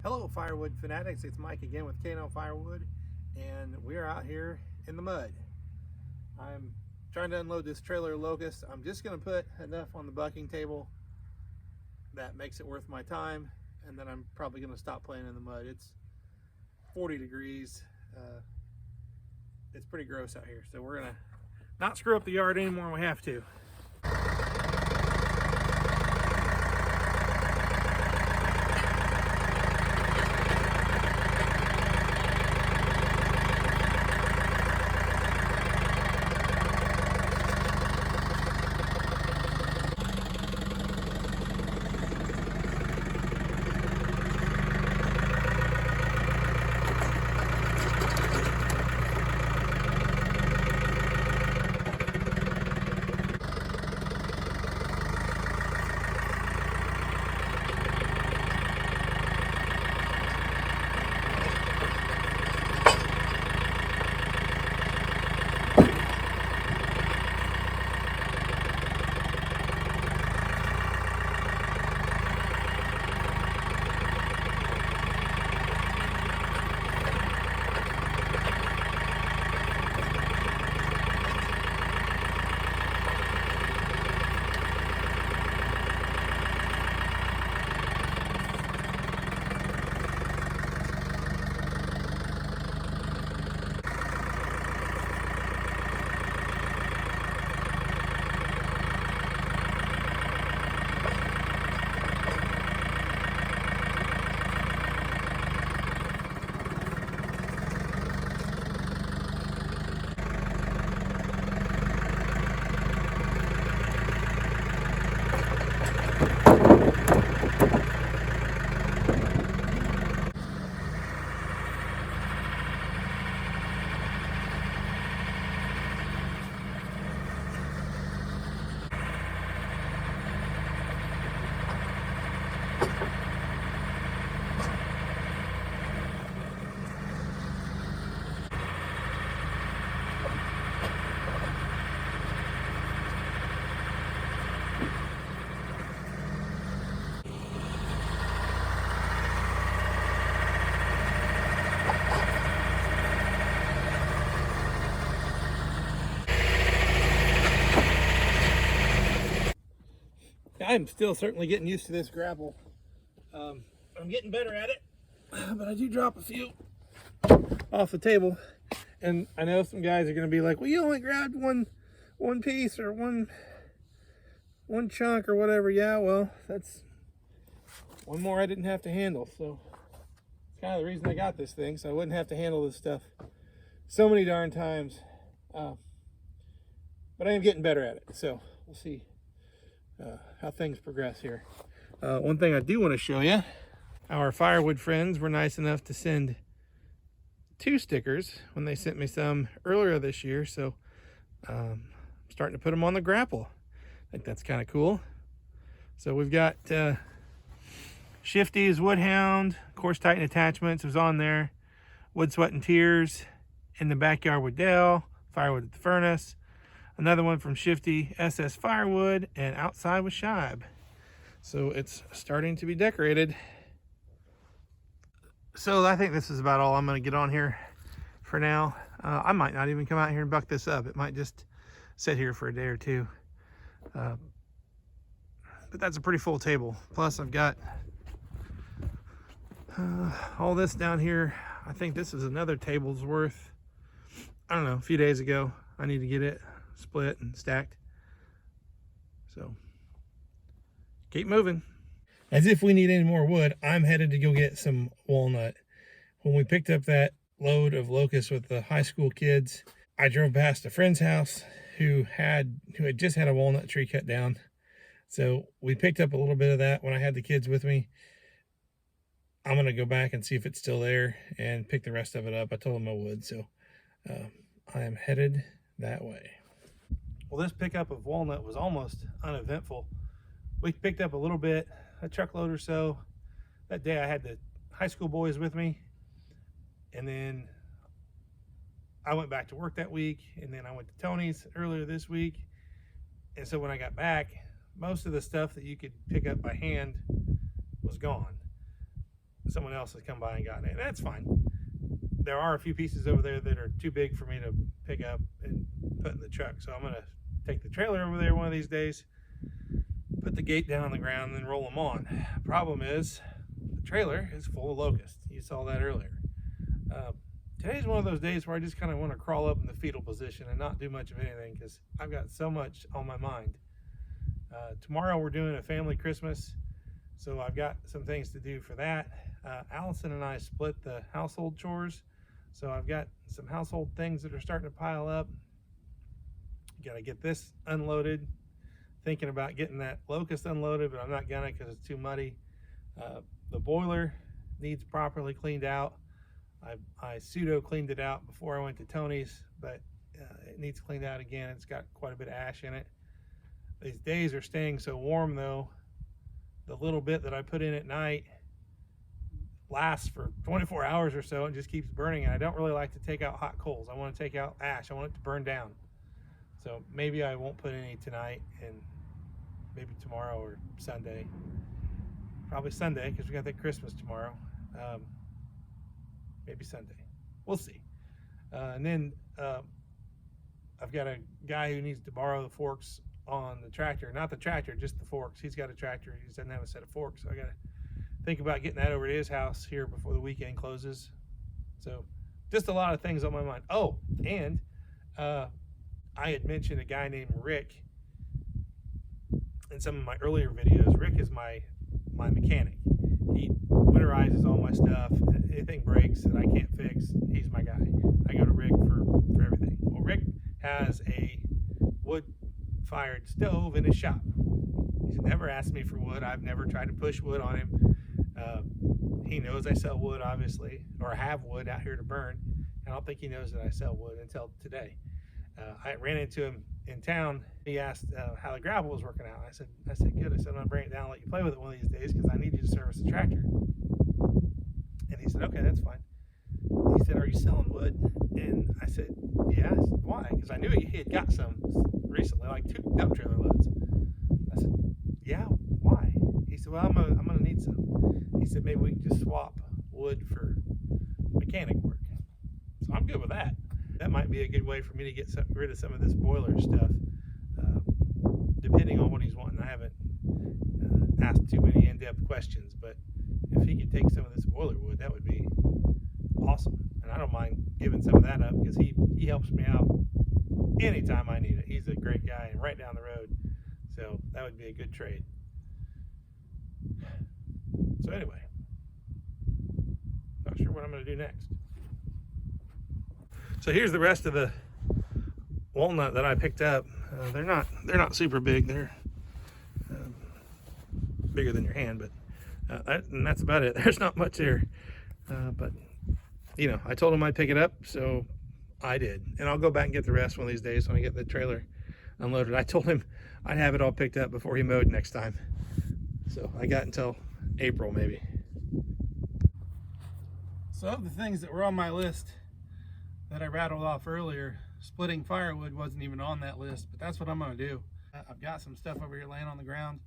Hello Firewood fanatics, it's Mike again with knlfirewood, and we are out here in the mud. I'm trying to unload this trailer of locusts. I'm just going to put enough on the bucking table that makes it worth my time, and then I'm probably going to stop playing in the mud. It's 40 degrees. It's pretty gross out here, so we're going to not screw up the yard anymore than we have to. I'm still certainly getting used to this grapple. I'm getting better at it, but I do drop a few off the table. And I know some guys are going to be like, well, you only grabbed one piece or one chunk or whatever. Yeah, well, that's one more I didn't have to handle. So it's kind of the reason I got this thing, so I wouldn't have to handle this stuff so many darn times. But I am getting better at it, so we'll see how things progress here. One thing I do want to show you, our Firewood friends were nice enough to send 2 stickers when they sent me some earlier this year, so I'm starting to put them on the grapple. I think that's kind of cool. So we've got Shifty's Woodhound, Course Titan Attachments was on there, Wood, Sweat, and Tears, In the Backyard with Dale, Firewood at the Furnace, another one from Shifty, SS Firewood, and Outside with Shibe. So it's starting to be decorated. So I think this is about all I'm going to get on here for now. I might not even come out here and buck this up. It might just sit here for a day or two. But that's a pretty full table. Plus I've got all this down here. I think this is another table's worth. I don't know, a few days ago. I need to get it split and stacked. So keep moving. As if we need any more wood, I'm headed to go get some walnut. When we picked up that load of locusts with the high school kids, I drove past a friend's house who had just had a walnut tree cut down. So we picked up a little bit of that when I had the kids with me. I'm gonna go back and see if it's still there and pick the rest of it up. I told them I would, so I am headed that way. Well, this pickup of walnut was almost uneventful. We picked up a little bit, a truckload or so. That day I had the high school boys with me, and then I went back to work that week, and then I went to Tony's earlier this week. And so when I got back, most of the stuff that you could pick up by hand was gone. someone else has come by and gotten it. And that's fine. There are a few pieces over there that are too big for me to pick up and put in the truck. So I'm gonna take the trailer over there one of these days, put the gate down on the ground, and then roll them on. Problem is, the trailer is full of locusts. You saw that earlier. Today's one of those days where I just kind of want to crawl up in the fetal position and not do much of anything because I've got so much on my mind. Tomorrow we're doing a family Christmas, so I've got some things to do for that. Allison and I split the household chores, so I've got some household things that are starting to pile up. Got to get this unloaded. Thinking about getting that locust unloaded, but I'm not gonna because it's too muddy. The boiler needs properly cleaned out. I pseudo cleaned it out before I went to Tony's, but it needs cleaned out again. It's got quite a bit of ash in it. These days are staying so warm though. The little bit that I put in at night lasts for 24 hours or so and just keeps burning. And I don't really like to take out hot coals. I want to take out ash. I want it to burn down. So maybe I won't put any tonight, and maybe tomorrow or Sunday. Probably Sunday because we got that Christmas tomorrow. Maybe Sunday. We'll see. And then I've got a guy who needs to borrow the forks on the tractor. Not the tractor, just the forks. He's got a tractor. He just doesn't have a set of forks. So I got to think about getting that over to his house here before the weekend closes. So just a lot of things on my mind. Oh, and I had mentioned a guy named Rick in some of my earlier videos. Rick is my mechanic. He winterizes all my stuff. Anything breaks that I can't fix, he's my guy. I go to Rick for everything. Well, Rick has a wood-fired stove in his shop. He's never asked me for wood. I've never tried to push wood on him. He knows I sell wood, obviously, or have wood out here to burn. I don't think he knows that I sell wood until today. I ran into him in town. He asked how the grapple was working out. I said, good. I said, I'm gonna bring it down and let you play with it one of these days because I need you to service the tractor. And he said, okay, that's fine. He said, are you selling wood? And I said, yeah. I said, why? Because I knew he had got some recently, like 2 dump trailer loads. I said, yeah, why? He said, well, I'm gonna need some. He said, maybe we can just swap wood for mechanic work. So I'm good with that. That might be a good way for me to get rid of some of this boiler stuff, depending on what he's wanting. I haven't asked too many in-depth questions, but if he could take some of this boiler wood, that would be awesome. And I don't mind giving some of that up because he helps me out anytime I need it. He's a great guy and right down the road, so that would be a good trade. So anyway, not sure what I'm going to do next. So here's the rest of the walnut that I picked up. They're not super big. They're bigger than your hand, but and that's about it. There's not much there. But you know, I told him I'd pick it up, so I did. And I'll go back and get the rest one of these days when I get the trailer unloaded. I told him I'd have it all picked up before he mowed next time. So I got until April maybe. So of the things that were on my list that I rattled off earlier, splitting firewood wasn't even on that list, but that's what I'm going to do. I've got some stuff over here laying on the ground.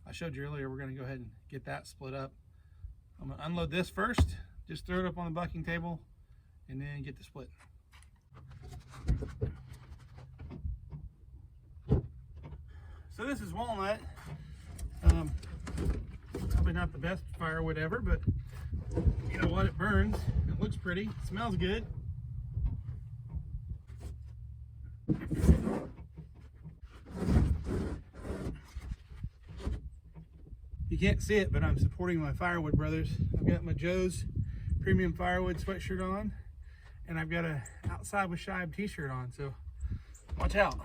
I showed you earlier, we're going to go ahead and get that split up. I'm going to unload this first, just throw it up on the bucking table, and then get the split. So this is walnut. Probably not the best firewood ever, but you know what, it burns, it looks pretty, it smells good. You can't see it, but I'm supporting my Firewood brothers. I've got my Joe's Premium Firewood sweatshirt on, and I've got a Outside with Shibe t-shirt on, so watch out.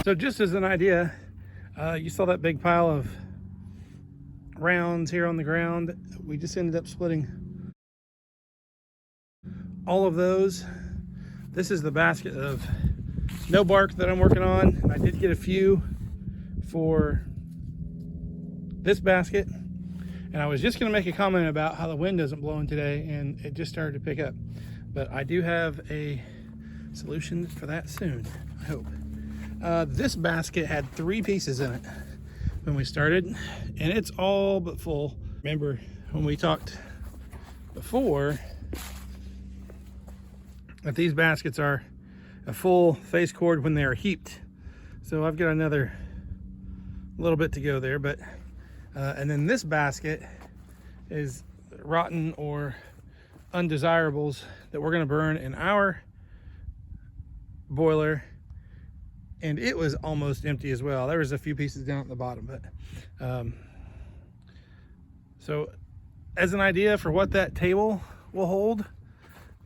So just as an idea, you saw that big pile of rounds here on the ground. We just ended up splitting all of those. This is the basket of no bark that I'm working on. I did get a few for this basket, and I was just going to make a comment about how the wind isn't blowing today, and it just started to pick up. But I do have a solution for that soon, I hope. This basket had 3 pieces in it when we started, and it's all but full. Remember when we talked before that these baskets are a full face cord when they are heaped. So I've got another little bit to go there, but and then this basket is rotten or undesirables that we're going to burn in our boiler, and it was almost empty as well. There was a few pieces down at the bottom, but so as an idea for what that table will hold,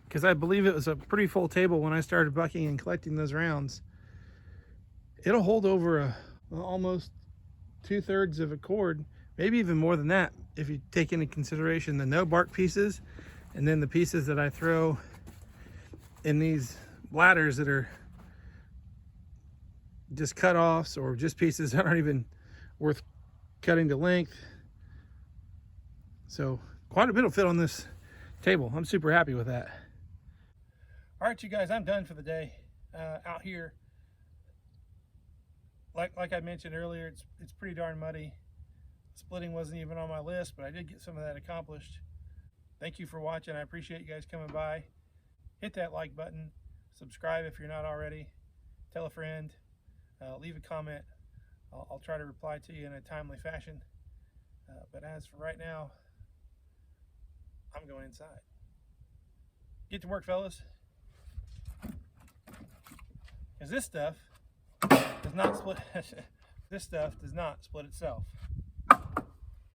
because I believe it was a pretty full table when I started bucking and collecting those rounds, it'll hold over almost 2/3 of a cord, maybe even more than that, if you take into consideration the no bark pieces and then the pieces that I throw in these bladders that are just cut-offs or just pieces that aren't even worth cutting to length. So quite a bit will fit on this table. I'm super happy with that. All right, you guys, I'm done for the day out here. Like I mentioned earlier, it's pretty darn muddy. Splitting wasn't even on my list, but I did get some of that accomplished. Thank you for watching. I appreciate you guys coming by. Hit that like button. Subscribe if you're not already. Tell a friend. Leave a comment. I'll try to reply to you in a timely fashion. But as for right now, I'm going inside. Get to work, fellas. Because this stuff does not split. This stuff does not split itself.